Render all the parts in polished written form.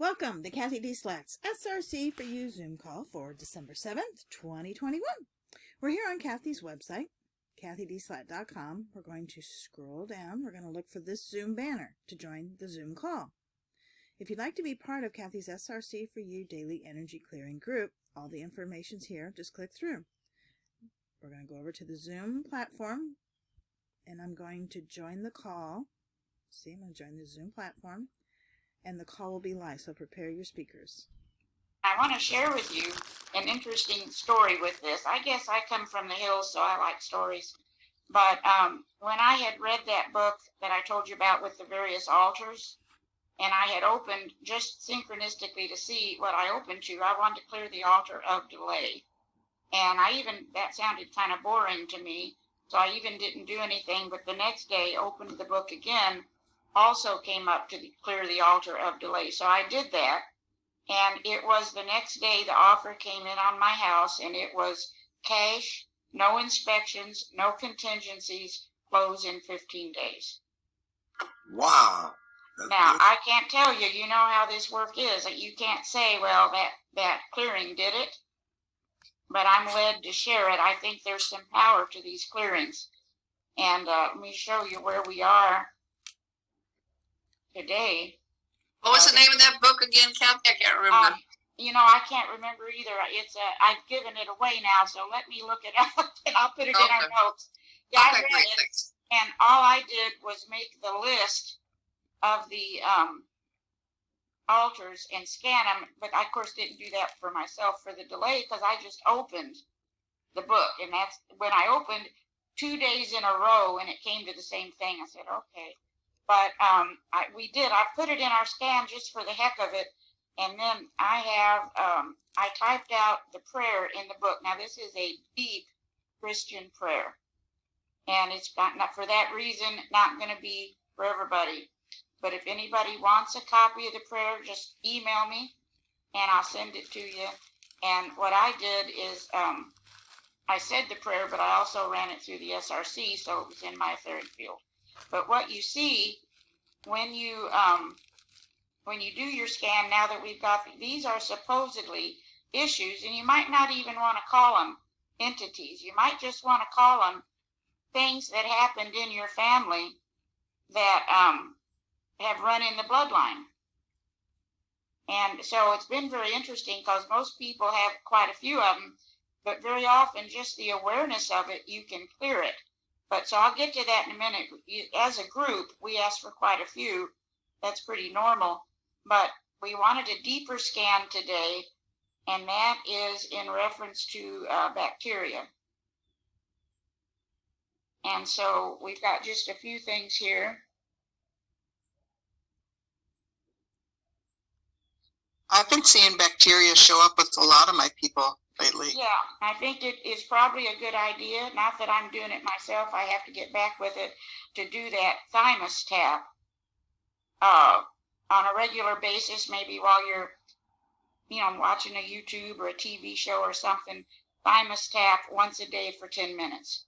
Welcome to CathyDSlaught's SRC4u Zoom call for December 7th, 2021. We're here on Cathy's website, CathyDSlaght.com. We're going to scroll down. We're going to look for this Zoom banner to join the Zoom call. If you'd like to be part of Cathy's SRC4u Daily Energy Clearing Group, all the information's here. Just click through. We're going to go over to the Zoom platform, and I'm going to join the call. See, I'm going to join the Zoom platform. And the call will be live, so prepare your speakers. I want to share with you an interesting story with this. I guess I come from the hills, so I like stories. But when I had read that book that I told you about with the various altars, and I had opened just synchronistically to see what I opened to, I wanted to clear the altar of delay. And that sounded kind of boring to me, so I even didn't do anything, but the next day opened the book again, also came up to clear the altar of delay. So I did that, and it was the next day the offer came in on my house, and it was cash, no inspections, no contingencies, close in 15 days. Wow. Now, I can't tell you, you know how this work is. You can't say, well, that clearing did it, but I'm led to share it. I think there's some power to these clearings. And let me show you where we are today. What was the name of that book again, Cathy? I can't remember. I can't remember either. I've given it away now, so let me look it up and I'll put it in our notes. Yeah, I read it, thanks. And all I did was make the list of the altars and scan them, but I, of course, didn't do that for myself for the delay because I just opened the book, and that's when I opened 2 days in a row, and it came to the same thing. I said, okay. But I put it in our scan just for the heck of it. And then I typed out the prayer in the book. Now, this is a deep Christian prayer. And it's not for that reason, not going to be for everybody. But if anybody wants a copy of the prayer, just email me and I'll send it to you. And what I did is I said the prayer, but I also ran it through the SRC, so it was in my etheric field. But what you see when you do your scan, now that we've got, these are supposedly issues, and you might not even want to call them entities. You might just want to call them things that happened in your family that have run in the bloodline. And so it's been very interesting because most people have quite a few of them, but very often just the awareness of it, you can clear it. But so I'll get to that in a minute. As a group, we asked for quite a few. That's pretty normal. But we wanted a deeper scan today, and that is in reference to bacteria. And so we've got just a few things here. I've been seeing bacteria show up with a lot of my people lately. Yeah, I think it is probably a good idea. Not that I'm doing it myself. I have to get back with it to do that thymus tap on a regular basis, maybe while you're, watching a YouTube or a TV show or something. Thymus tap once a day for 10 minutes.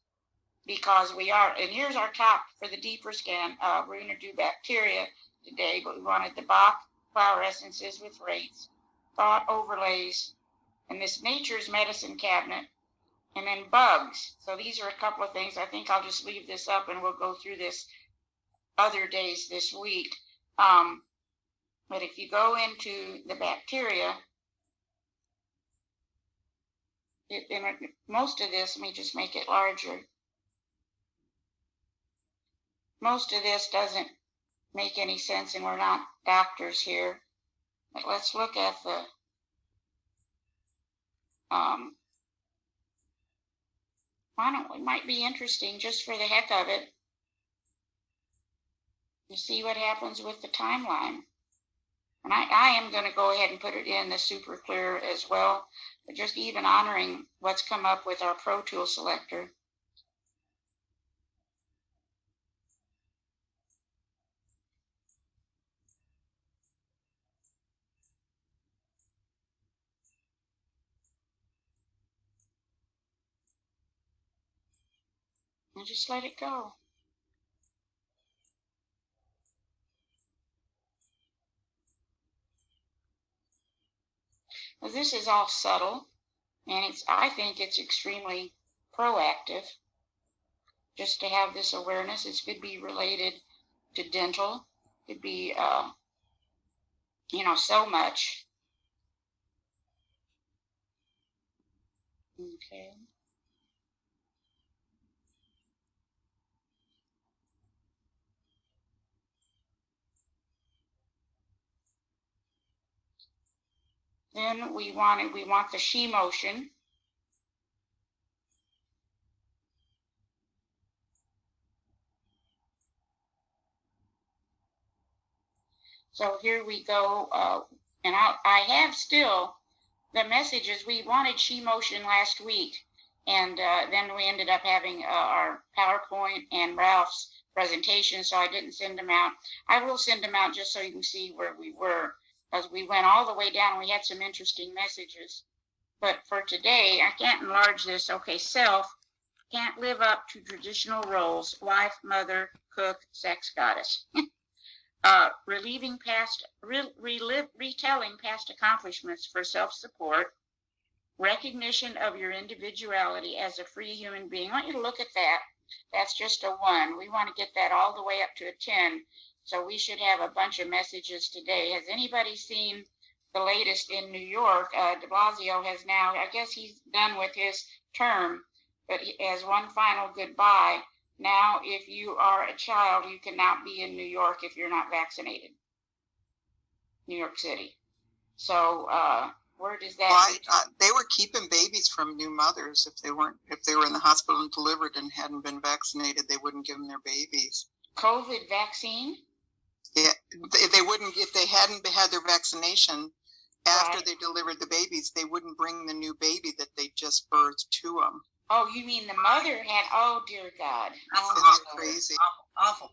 Because and here's our top for the deeper scan. We're going to do bacteria today, but we wanted the Bach flower essences with rays, thought overlays, and this nature's medicine cabinet, and then bugs. So these are a couple of things. I think I'll just leave this up and we'll go through this other days this week. But if you go into the bacteria, most of this, let me just make it larger. Most of this doesn't make any sense, and we're not doctors here. But let's look at the it might be interesting just for the heck of it to see what happens with the timeline. And I am going to go ahead and put it in the super clear as well, but just even honoring what's come up with our Pro Tool selector. And just let it go. This is all subtle, and I think it's extremely proactive just to have this awareness. This could be related to dental, could be, so much. Okay. Then we want the she motion. So here we go, and I have still the messages. We wanted she motion last week, and then we ended up having our PowerPoint and Ralph's presentation, so I didn't send them out. I will send them out just so you can see where we were, as we went all the way down. We had some interesting messages. But for today, I can't enlarge this. Okay, self can't live up to traditional roles: wife, mother, cook, sex goddess. Retelling past accomplishments for self-support, recognition of your individuality as a free human being. I want you to look at that. That's just a 1. We want to get that all the way up to a 10. So we should have a bunch of messages today. Has anybody seen the latest in New York? De Blasio has now, I guess he's done with his term, but as one final goodbye. Now, if you are a child, you cannot be in New York if you're not vaccinated. New York City. So, where does that? Well, they were keeping babies from new mothers if they were in the hospital and delivered and hadn't been vaccinated. They wouldn't give them their babies. COVID vaccine? Yeah, they wouldn't, if they hadn't had their vaccination after they delivered the babies. They wouldn't bring the new baby that they just birthed to them. Oh, you mean the mother had? Oh, dear God! Isn't that crazy? Awful.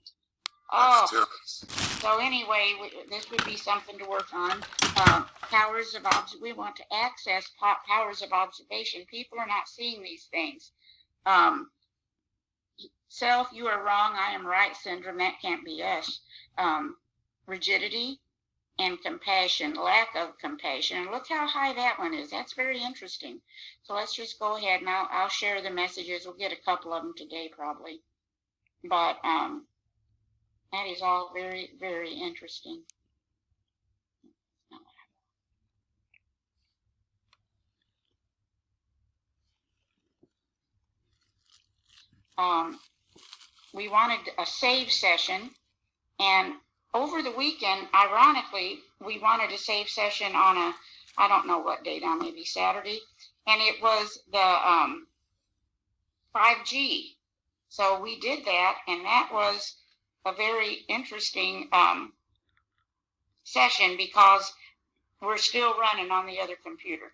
Oh, so anyway, this would be something to work on. Powers of we want to access powers of observation. People are not seeing these things. Self, you are wrong, I am right syndrome. That can't be us. Rigidity and compassion, lack of compassion. And look how high that one is. That's very interesting. So let's just go ahead and I'll share the messages. We'll get a couple of them today probably. But that is all very, very interesting. We wanted a save session, and over the weekend, ironically, we wanted a save session on I don't know what date, on maybe Saturday, and it was the 5G. So we did that, and that was a very interesting session because we're still running on the other computer.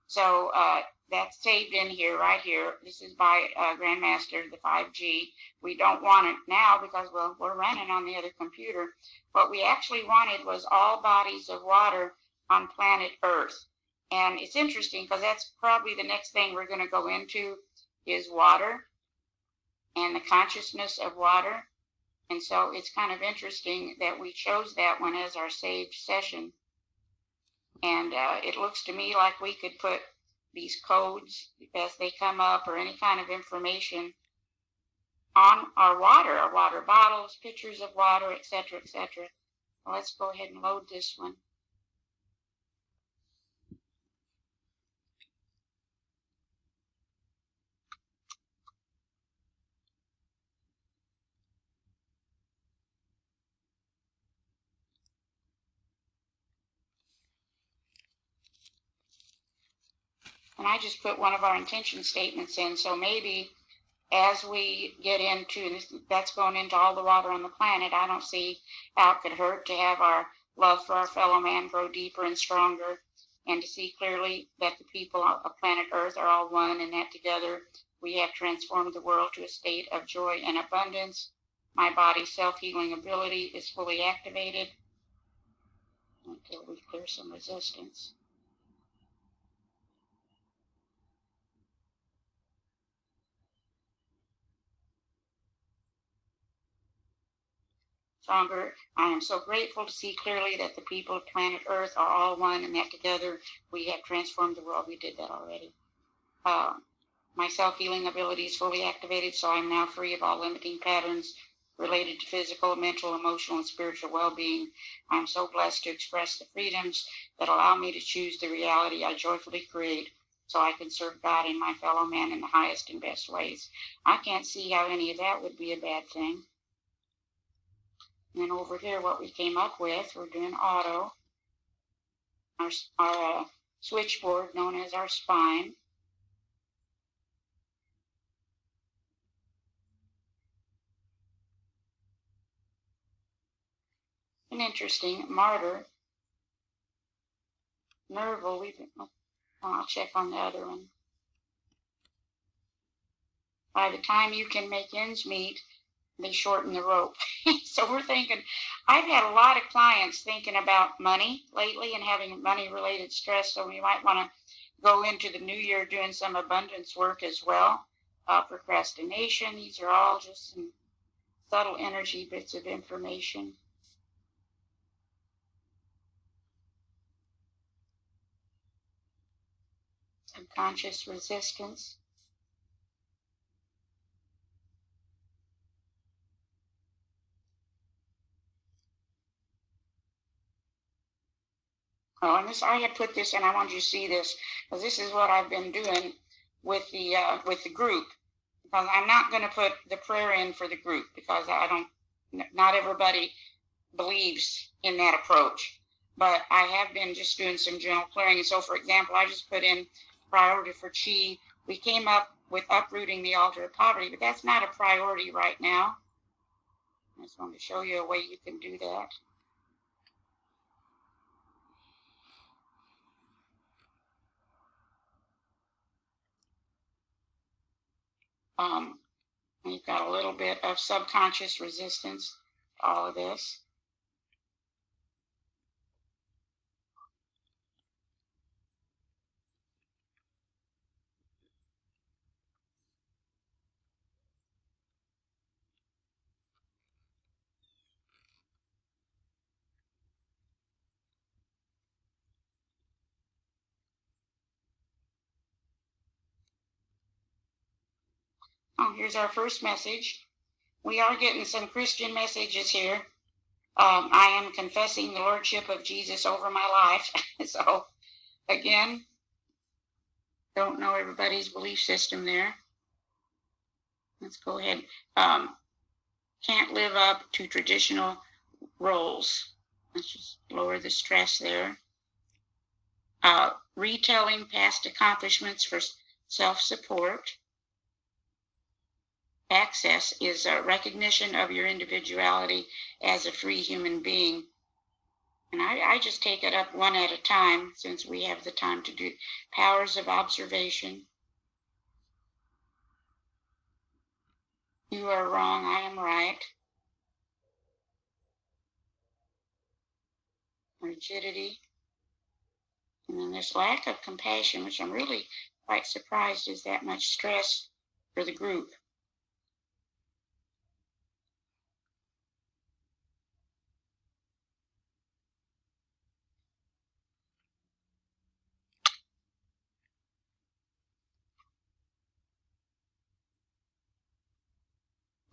So that's saved in here, right here. This is by Grandmaster, the 5G. We don't want it now because, well, we're running on the other computer. What we actually wanted was all bodies of water on planet Earth. And it's interesting because that's probably the next thing we're going to go into is water and the consciousness of water. And so it's kind of interesting that we chose that one as our saved session. And it looks to me like we could put these codes as they come up or any kind of information on our water bottles, pictures of water, etc., etc. Well, let's go ahead and load this one. And I just put one of our intention statements in, so maybe as we get into, and that's going into all the water on the planet, I don't see how it could hurt to have our love for our fellow man grow deeper and stronger, and to see clearly that the people of planet Earth are all one, and that together we have transformed the world to a state of joy and abundance. My body's self-healing ability is fully activated until we clear some resistance. stronger. I am so grateful to see clearly that the people of planet Earth are all one and that together we have transformed the world. We did that already. My self-healing ability is fully activated, so I'm now free of all limiting patterns related to physical, mental, emotional, and spiritual well-being. I'm so blessed to express the freedoms that allow me to choose the reality I joyfully create so I can serve God and my fellow man in the highest and best ways. I can't see how any of that would be a bad thing. And then over here, what we came up with, we're doing auto, our switchboard known as our spine. An interesting martyr. Nerval, I'll check on the other one. By the time you can make ends meet, they shorten the rope. So we're thinking, I've had a lot of clients thinking about money lately and having money-related stress, so we might want to go into the new year doing some abundance work as well. Procrastination, these are all just some subtle energy bits of information. Subconscious resistance. Oh, and this, I had put this, and I wanted you to see this, because this is what I've been doing with the group. Because I'm not going to put the prayer in for the group, because not everybody believes in that approach. But I have been just doing some general clearing. And so, for example, I just put in priority for Qi. We came up with uprooting the altar of poverty, but that's not a priority right now. I just wanted to show you a way you can do that. You've got a little bit of subconscious resistance to all of this. Oh, here's our first message. We are getting some Christian messages here. I am confessing the Lordship of Jesus over my life. So, again, don't know everybody's belief system there. Let's go ahead. Can't live up to traditional roles. Let's just lower the stress there. Retelling past accomplishments for self-support. Access is a recognition of your individuality as a free human being. And I just take it up one at a time, since we have the time to do. Powers of observation. You are wrong, I am right. Rigidity. And then there's lack of compassion, which I'm really quite surprised is that much stress for the group.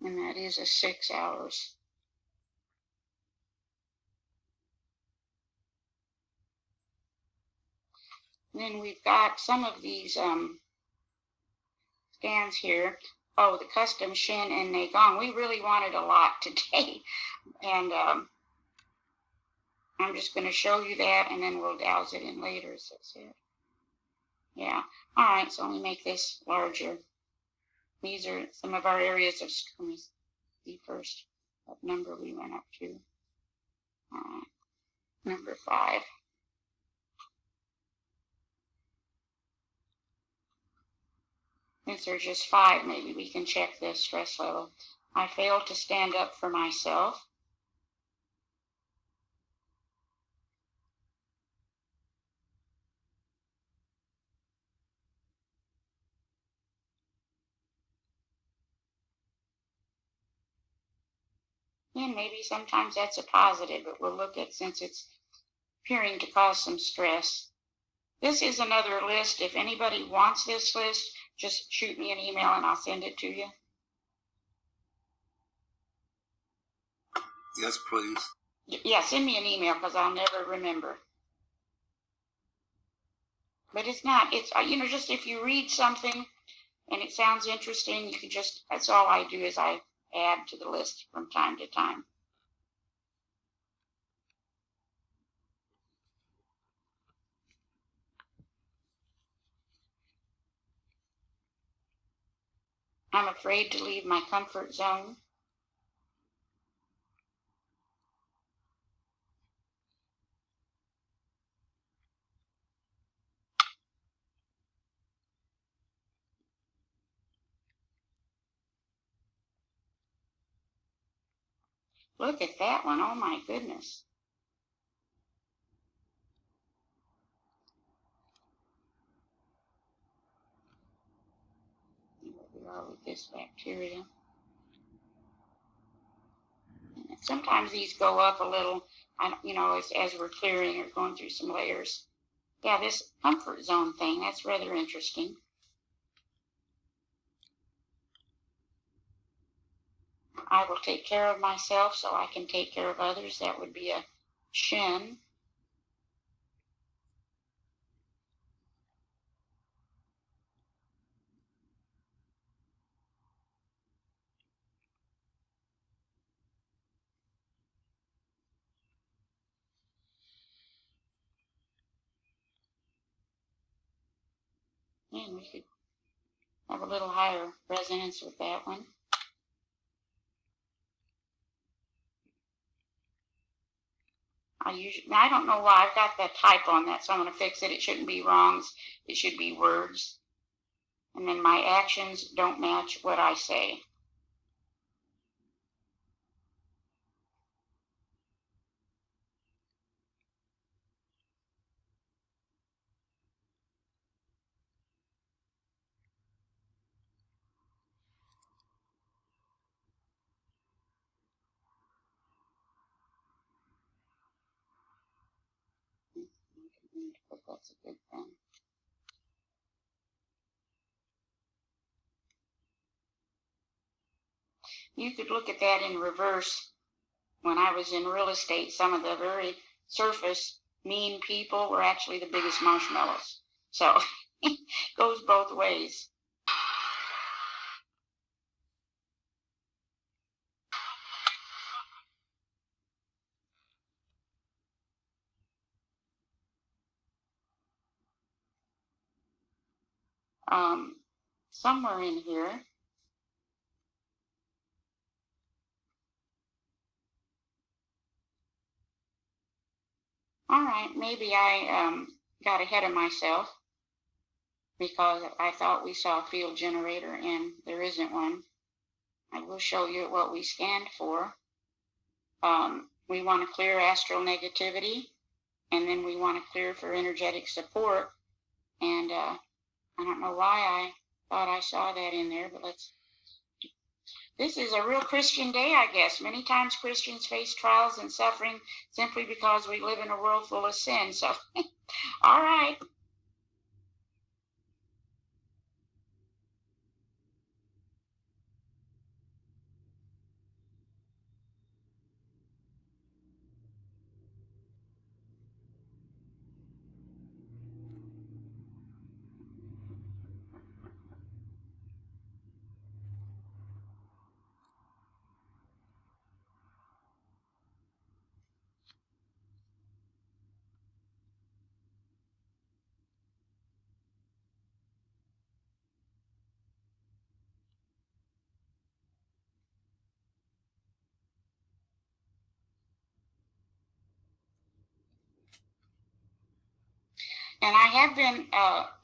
And that is a 6 hours. And then we've got some of these scans here. Oh, the custom Shin and Gong. We really wanted a lot today. And I'm just going to show you that, and then we'll douse it in later. So that's it. Yeah. All right, so let me make this larger. These are some of our areas of, let me see first what number we went up to. All right, number 5. Since there's just 5, maybe we can check this stress level. I failed to stand up for myself. And maybe sometimes that's a positive, but we'll look at since it's appearing to cause some stress. This is another list. If anybody wants this list, just shoot me an email and I'll send it to you. Yes, please. Yeah, send me an email because I'll never remember. But it's not, it's, just if you read something and it sounds interesting, you can just, that's all I do is I add to the list from time to time. I'm afraid to leave my comfort zone. Look at that one. Oh my goodness. Where we are with this bacteria. Sometimes these go up a little, as we're clearing or going through some layers. Yeah, this comfort zone thing, that's rather interesting. I will take care of myself so I can take care of others. That would be a shin. And we could have a little higher resonance with that one. I don't know why I've got that type on that, so I'm going to fix it. It shouldn't be wrongs. It should be words. And then my actions don't match what I say. But that's a good thing. You could look at that in reverse. When I was in real estate, some of the very surface mean people were actually the biggest marshmallows. So it goes both ways. Somewhere in here, all right, maybe I got ahead of myself because I thought we saw a field generator and there isn't one. I will show you what we scanned for. We want to clear astral negativity, and then we want to clear for energetic support. And I don't know why I thought I saw that in there, but this is a real Christian day, I guess. Many times Christians face trials and suffering simply because we live in a world full of sin. So, all right. And I have been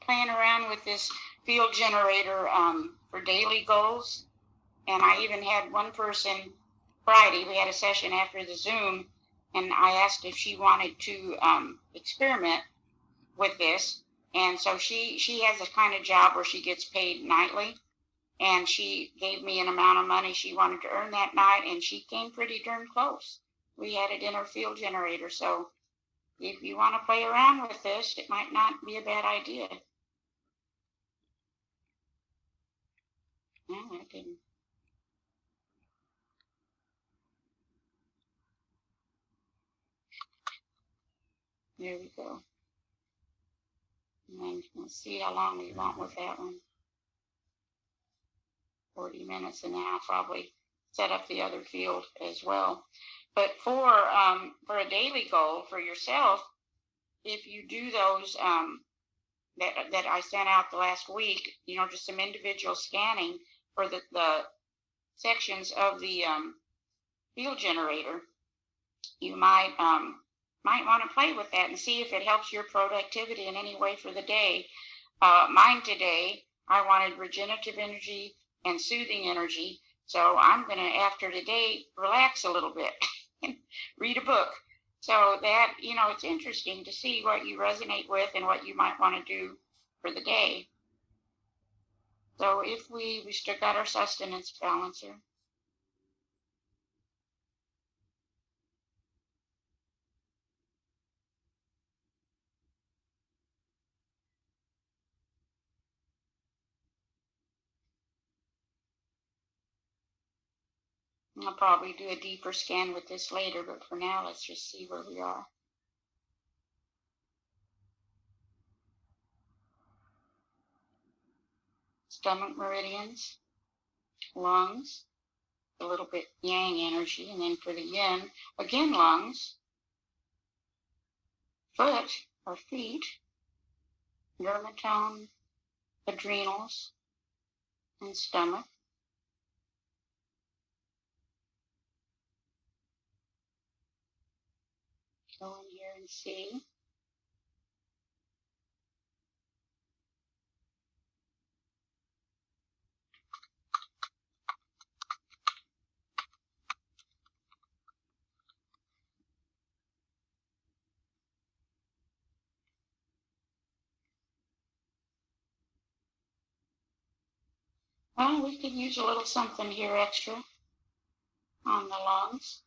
playing around with this field generator for daily goals. And I even had one person Friday, we had a session after the Zoom, and I asked if she wanted to experiment with this. And so she has a kind of job where she gets paid nightly. and she gave me an amount of money she wanted to earn that night, and she came pretty darn close. We had it in her field generator, so if you want to play around with this, it might not be a bad idea. No, I didn't. There we go. And then we'll see how long we want with that one. 40 minutes, and then I'll probably set up the other field as well. But for a daily goal for yourself, if you do those that I sent out the last week, you know, just some individual scanning for the sections of the field generator, you might want to play with that and see if it helps your productivity in any way for the day. Mine today, I wanted regenerative energy and soothing energy. So I'm going to, after today, relax a little bit and read a book. So that, you know, it's interesting to see what you resonate with and what you might want to do for the day. So if we still got our sustenance balancer. I'll probably do a deeper scan with this later, but for now, let's just see where we are. Stomach meridians, lungs, a little bit yang energy, and then for the yin, again lungs, foot or feet, dermatome, adrenals, and stomach. Go in here and see. Well, we could use a little something here extra on the lungs.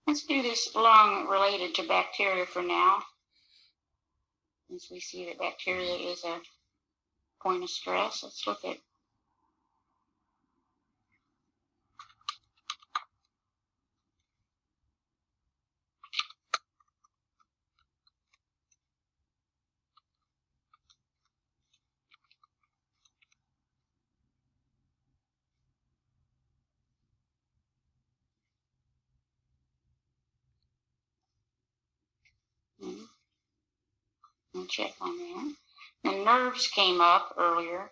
Let's do this lung related to bacteria for now, since we see that bacteria is a point of stress. Let's look at and check on that. The nerves came up earlier.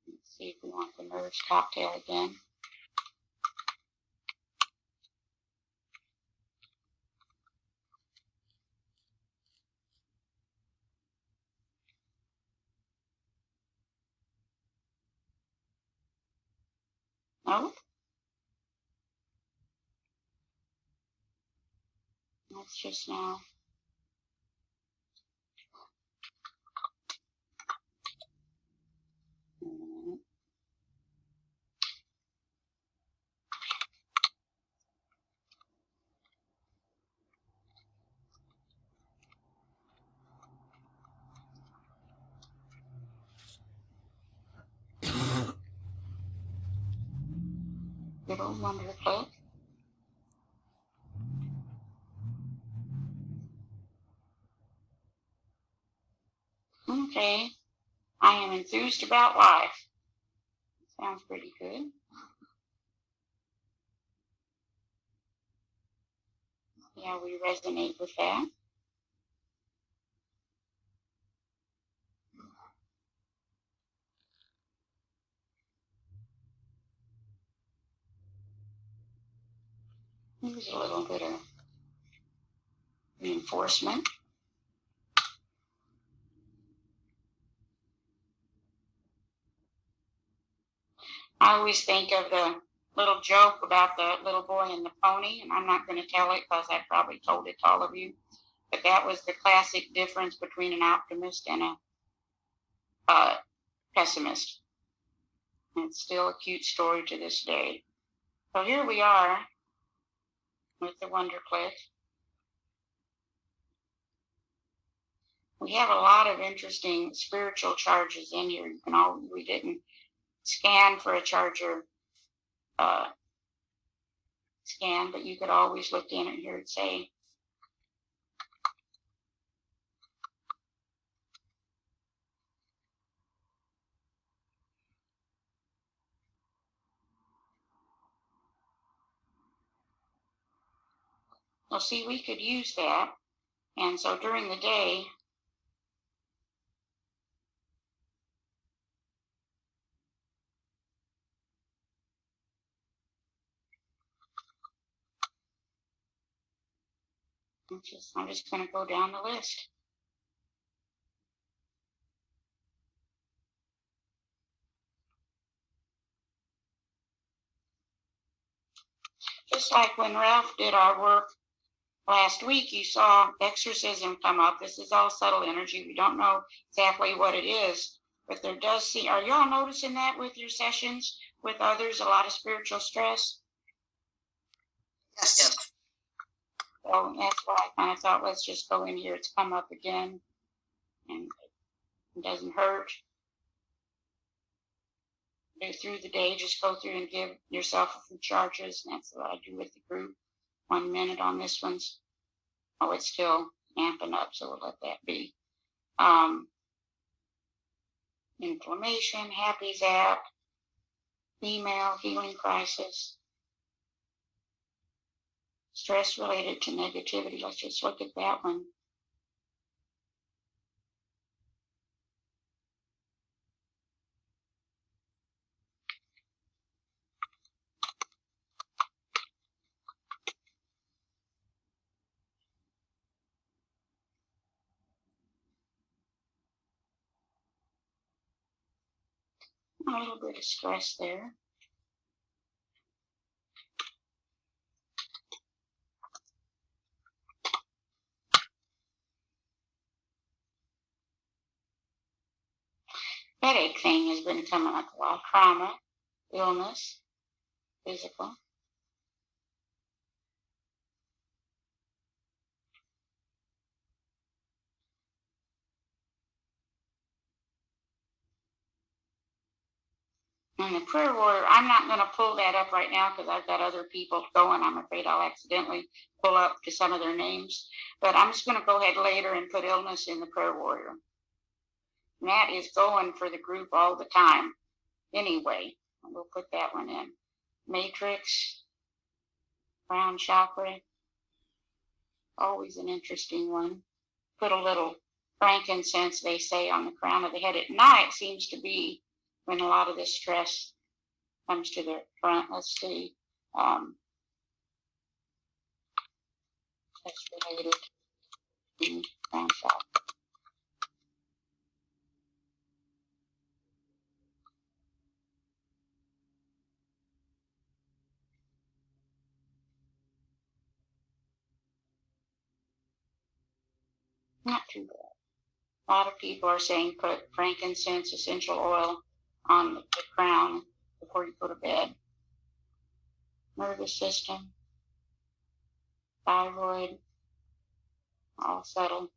Let's see if we want the nerves cocktail again. Nope. That's just now. Good old wonder cloak. Okay. I am enthused about life. Sounds pretty good. Yeah, we resonate with that. Here's a little bit of reinforcement. I always think of the little joke about the little boy and the pony, and I'm not going to tell it because I probably told it to all of you. But that was the classic difference between an optimist and a pessimist. And it's still a cute story to this day. So here we are with the Wonder Click. We have a lot of interesting spiritual charges in here. We didn't scan for a charger scan, but you could always look in and hear it say, well, see, we could use that. And so during the day, I'm just going to go down the list. Just like when Ralph did our work last week, you saw exorcism come up. This is all subtle energy. We don't know exactly what it is, but there does seem, are y'all noticing that with your sessions with others, a lot of spiritual stress? Yes. So that's why I kind of thought, let's just go in here. It's come up again, and it doesn't hurt. Through the day, just go through and give yourself a few charges, and that's what I do with the group. 1 minute on this one's, oh, it's still amping up, so we'll let that be. Inflammation, happy zap, female healing crisis, stress related to negativity. Let's just look at that one. A little bit of stress there. Headache thing has been coming up a lot. Trauma, illness, physical. And the prayer warrior, I'm not going to pull that up right now because I've got other people going. I'm afraid I'll accidentally pull up to some of their names. But I'm just going to go ahead later and put illness in the prayer warrior. And that is going for the group all the time. Anyway, we'll put that one in. Matrix, crown chakra, always an interesting one. Put a little frankincense, they say, on the crown of the head. At night seems to be when a lot of this stress comes to the front. Let's see. That's related to crown chakra. Not too bad. A lot of people are saying put frankincense, essential oil on the crown before you go to bed. Nervous system, thyroid, all settled.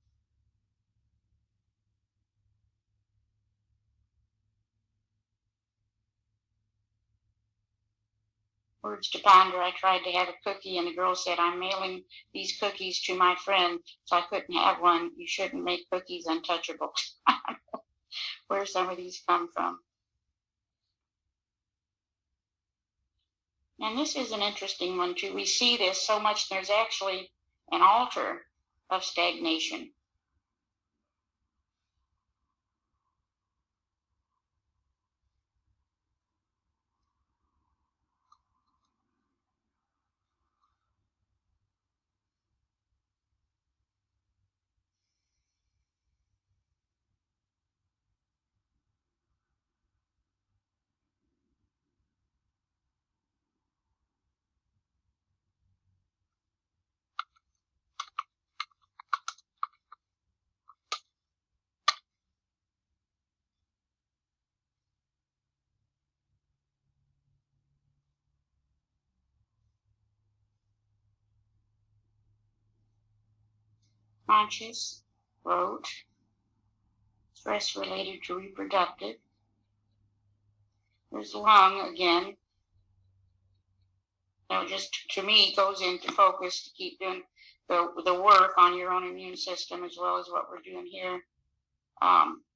Words to ponder. I tried to have a cookie, and the girl said, I'm mailing these cookies to my friend, so I couldn't have one. You shouldn't make cookies untouchable. Where some of these come from. And this is an interesting one, too. We see this so much. There's actually an altar of stagnation. conscious, throat, stress related to reproductive. There's lung again. Just to me goes into focus to keep doing the work on your own immune system as well as what we're doing here.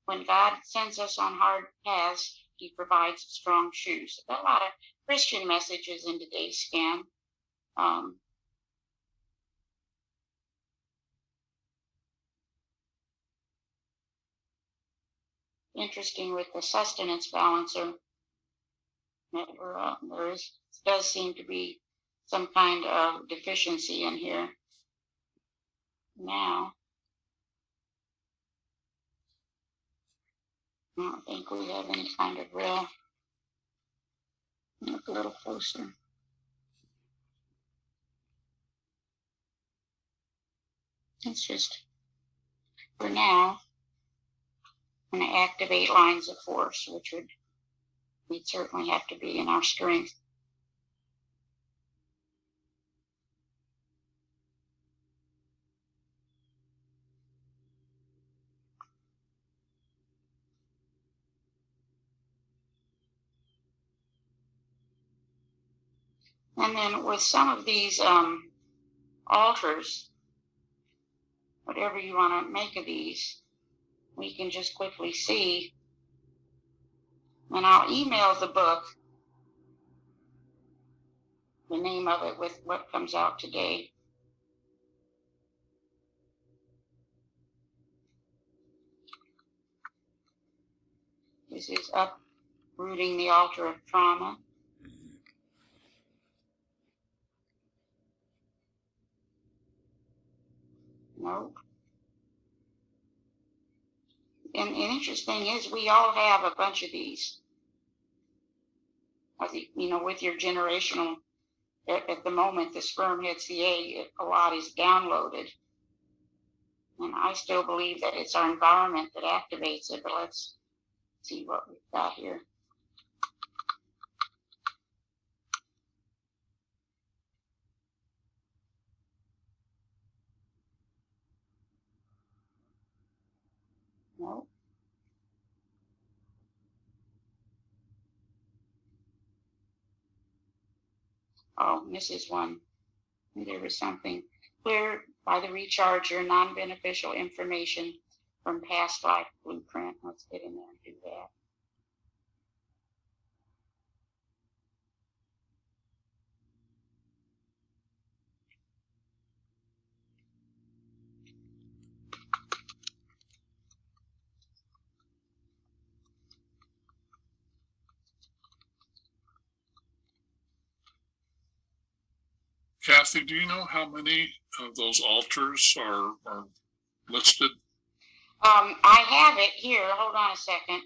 When God sends us on hard paths, He provides strong shoes. There's a lot of Christian messages in today's scan. Interesting with the sustenance balancer. There does seem to be some kind of deficiency in here. Now, I don't think we have any kind of real. Look a little closer. It's just, for now, I'm going to activate lines of force, which we'd certainly have to be in our strength. And then with some of these altars, whatever you want to make of these, we can just quickly see. And I'll email the book, the name of it with what comes out today. This is Uprooting the Altar of Trauma. Nope. And the interesting is we all have a bunch of these. I think, with your generational, at the moment the sperm hits the egg, a lot is downloaded. And I still believe that it's our environment that activates it, but let's see what we've got here. Nope. Oh, this is one. There was something. Clear by the recharger, non-beneficial information from past life blueprint. Let's get in there and do that. Cathy, do you know how many of those altars are listed? I have it here. Hold on a second.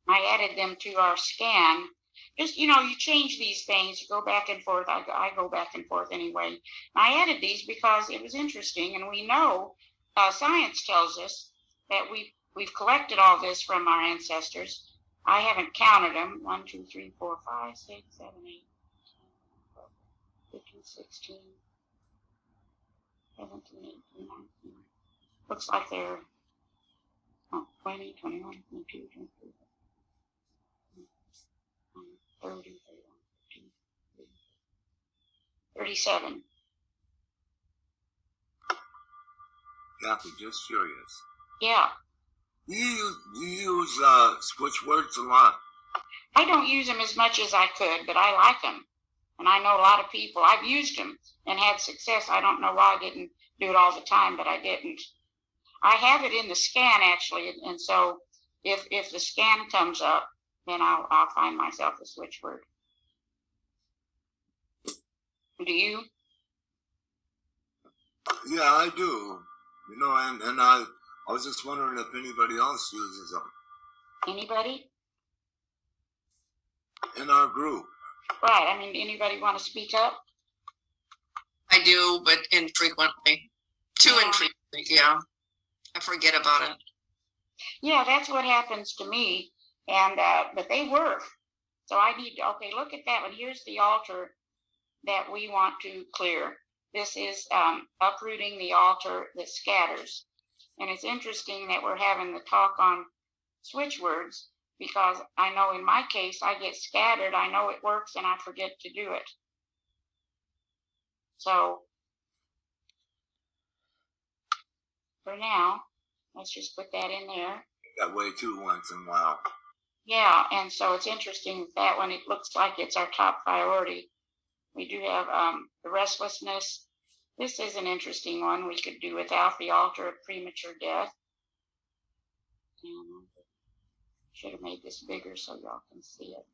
I added them to our scan. Just, you change these things. You go back and forth. I go back and forth anyway. I added these because it was interesting, and we know science tells us that we've collected all this from our ancestors. I haven't counted them. 1, 2, 3, 4, 5, 6, 7, 8, 10, 15, 16, 17, 18, 19. Looks like they're 20, 21, 22, 23, 30, 31, 32, 37. Cathy, just curious. Yeah. You use switch words a lot. I don't use them as much as I could, but I like them. And I know a lot of people. I've used them and had success. I don't know why I didn't do it all the time, but I didn't. I have it in the scan, actually. And so if the scan comes up, then I'll find myself a switch word. Do you? Yeah, I do. And I was just wondering if anybody else uses them. Anybody? In our group. Right. Anybody want to speak up? I do, but infrequently. Too infrequently, yeah. I forget about it. Yeah, that's what happens to me. And but they work. So I need to, look at that one. Here's the altar that we want to clear. This is uprooting the altar that scatters. And it's interesting that we're having the talk on switch words, because I know in my case, I get scattered. I know it works and I forget to do it. So for now, let's just put that in there. That way too once in a while. Yeah, and so it's interesting that one, it looks like it's our top priority. We do have the restlessness. This is an interesting one. We could do without the altar of premature death. And should have made this bigger so y'all can see it.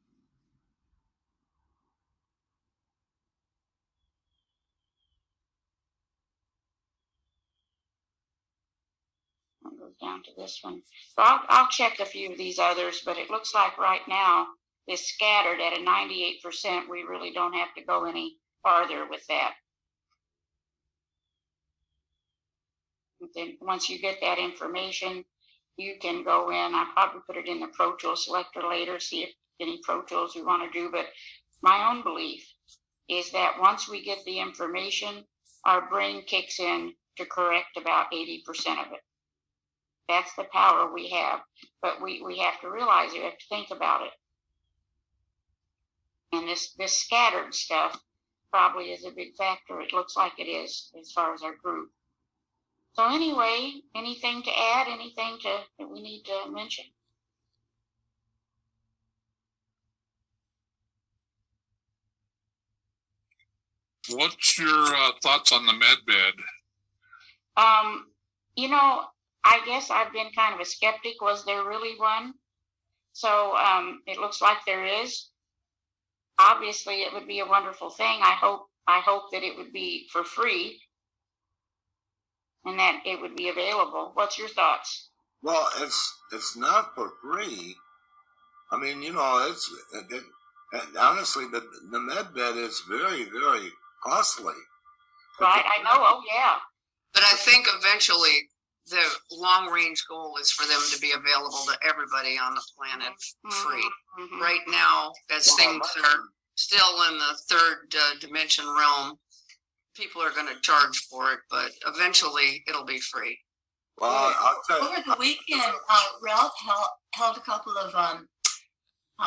It goes down to this one. So I'll check a few of these others, but it looks like right now this scattered at a 98%. We really don't have to go any farther with that. And then once you get that information, you can go in. I'll probably put it in the Pro Tools selector later, see if any Pro Tools we want to do. But my own belief is that once we get the information, our brain kicks in to correct about 80% of it. That's the power we have. But we have to realize it. We have to think about it. And this scattered stuff probably is a big factor. It looks like it is as far as our group. So anyway, anything to add? Anything that we need to mention? What's your thoughts on the MedBed? You know, I guess I've been kind of a skeptic. Was there really one? So it looks like there is. Obviously, it would be a wonderful thing. I hope that it would be for free and that it would be available. What's your thoughts? Well, it's not for free. I mean, you know, honestly, the MedBed is very, very costly. Right, I know. Oh, yeah. But I think eventually the long range goal is for them to be available to everybody on the planet free. Mm-hmm. Right now, as things are still in the third dimension realm, people are going to charge for it, but eventually it'll be free. Well, I'll tell you. Over the weekend, Ralph held a couple of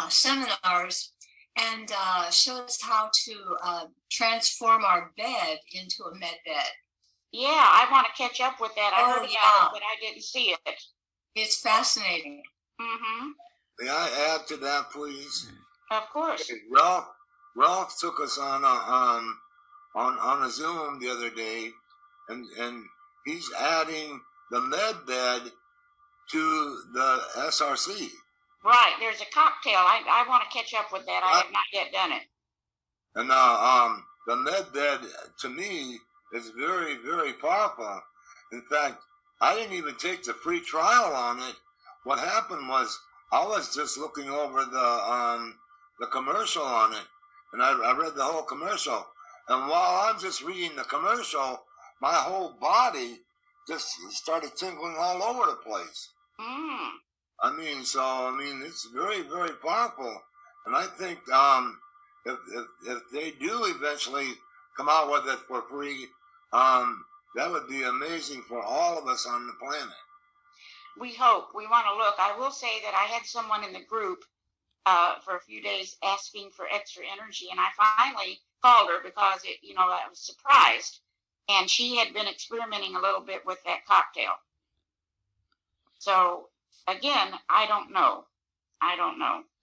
seminars and showed us how to transform our bed into a med bed. Yeah, I want to catch up with that. I heard about it, but I didn't see it. It's fascinating. Mm-hmm. May I add to that, please? Of course. Ralph took us on a Zoom the other day, and he's adding the MedBed to the SRC. Right, there's a cocktail. I want to catch up with that. I have not yet done it. And the MedBed, to me, is very, very powerful. In fact, I didn't even take the free trial on it. What happened was I was just looking over the commercial on it, and I read the whole commercial. And while I'm just reading the commercial, my whole body just started tingling all over the place. Mm. I mean, it's very, very powerful. And I think if they do eventually come out with it for free, that would be amazing for all of us on the planet. We hope. We want to look. I will say that I had someone in the group for a few days asking for extra energy, and I finally called her because I was surprised, and she had been experimenting a little bit with that cocktail. So again, I don't know.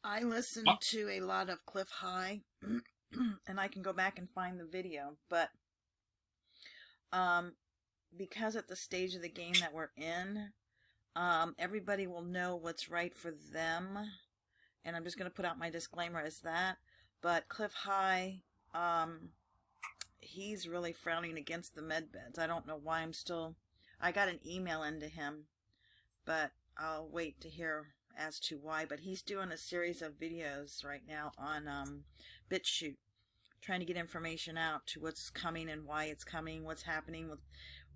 I listened to a lot of Cliff High, and I can go back and find the video, but because at the stage of the game that we're in, everybody will know what's right for them, and I'm just going to put out my disclaimer as that. But Cliff High, he's really frowning against the med beds. I don't know why I got an email into him, but I'll wait to hear as to why. But he's doing a series of videos right now on BitChute, trying to get information out to what's coming and why it's coming, what's happening, with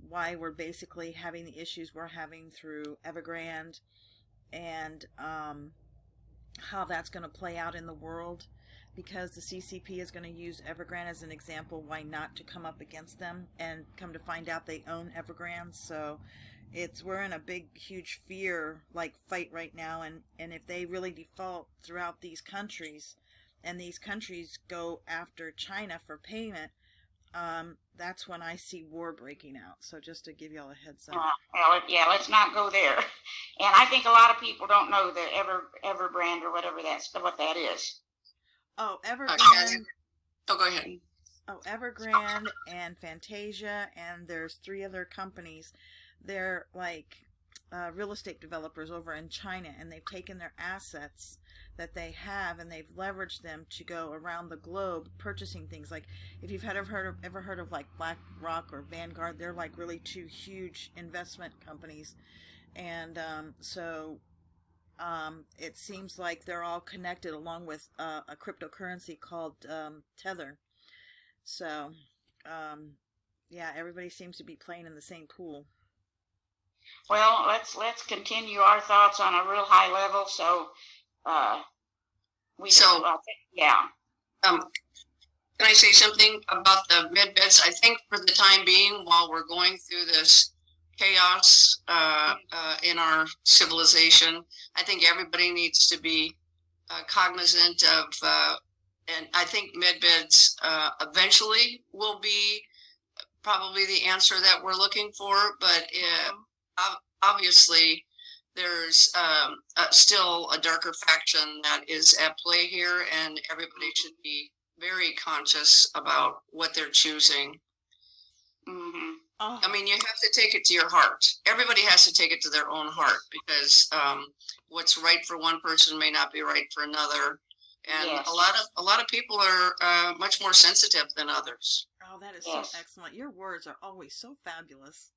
why we're basically having the issues we're having through Evergrande, and how that's going to play out in the world. because the CCP is going to use Evergrande as an example, why not to come up against them, and come to find out they own Evergrande. So we're in a big, huge fear fight right now, and if they really default throughout these countries, and these countries go after China for payment, that's when I see war breaking out. So just to give y'all a heads up. Well, yeah, let's not go there. And I think a lot of people don't know the Evergrande or whatever what that is. Oh, Evergrande. Oh, go ahead. Oh, Evergrande and Fantasia, and there's 3 other companies. They're real estate developers over in China, and they've taken their assets that they have and they've leveraged them to go around the globe purchasing things. Like if you've ever heard of BlackRock or Vanguard, they're really 2 huge investment companies, and it seems like they're all connected, along with a cryptocurrency called Tether. So yeah, everybody seems to be playing in the same pool. Well, let's continue our thoughts on a real high level. So, yeah. Can I say something about the MedBeds? I think for the time being, while we're going through this chaos in our civilization, I think everybody needs to be cognizant of, and I think MedBeds eventually will be probably the answer that we're looking for, but obviously there's still a darker faction that is at play here, and everybody should be very conscious about what they're choosing. Mm-hmm. Oh. I mean, you have to take it to your heart. Everybody has to take it to their own heart, because what's right for one person may not be right for another. And yes. a lot of people are much more sensitive than others. Oh, that is yes. so excellent. Your words are always so fabulous.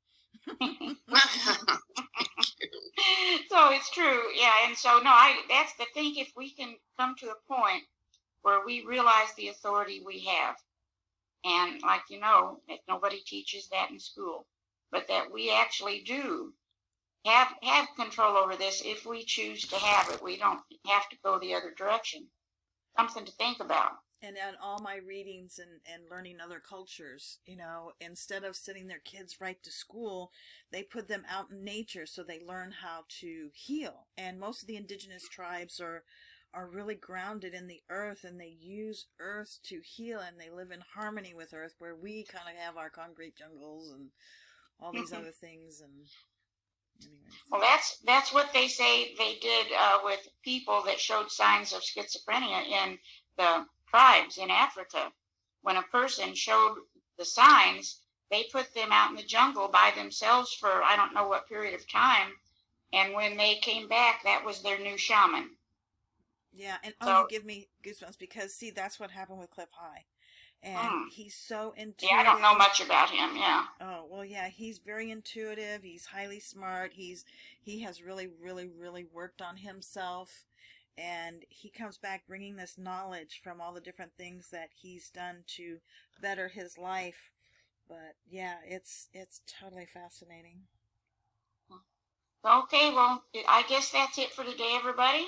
So it's true, yeah. And so that's the thing. If we can come to a point where we realize the authority we have, and if nobody teaches that in school, but that we actually do have control over this if we choose to have it. We don't have to go the other direction. Something to think about. And in all my readings and learning other cultures, instead of sending their kids right to school, they put them out in nature so they learn how to heal. And most of the indigenous tribes are really grounded in the earth, and they use earth to heal, and they live in harmony with earth, where we kind of have our concrete jungles and all these other things. And anyways. Well, that's what they say they did with people that showed signs of schizophrenia in the tribes in Africa. When a person showed the signs, they put them out in the jungle by themselves for I don't know what period of time, and when they came back, that was their new shaman. Yeah, and so, you give me goosebumps, because see, that's what happened with Cliff High, and he's so intuitive. Yeah, I don't know much about him. Yeah. Oh well, yeah, he's very intuitive. He's highly smart. He has really, really, really worked on himself. And he comes back bringing this knowledge from all the different things that he's done to better his life. But yeah, it's totally fascinating. Okay, well, I guess that's it for today, everybody.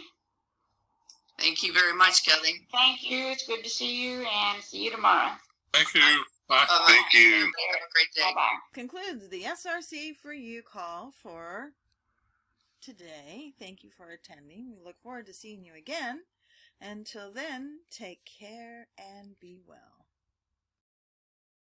Thank you very much, Cathy. Thank you. It's good to see you, and see you tomorrow. Thank you. Bye. Thank you. Have a great day. Bye-bye. Concludes the SRC4u call for today. Thank you for attending. We look forward to seeing you again. Until then, take care and be well.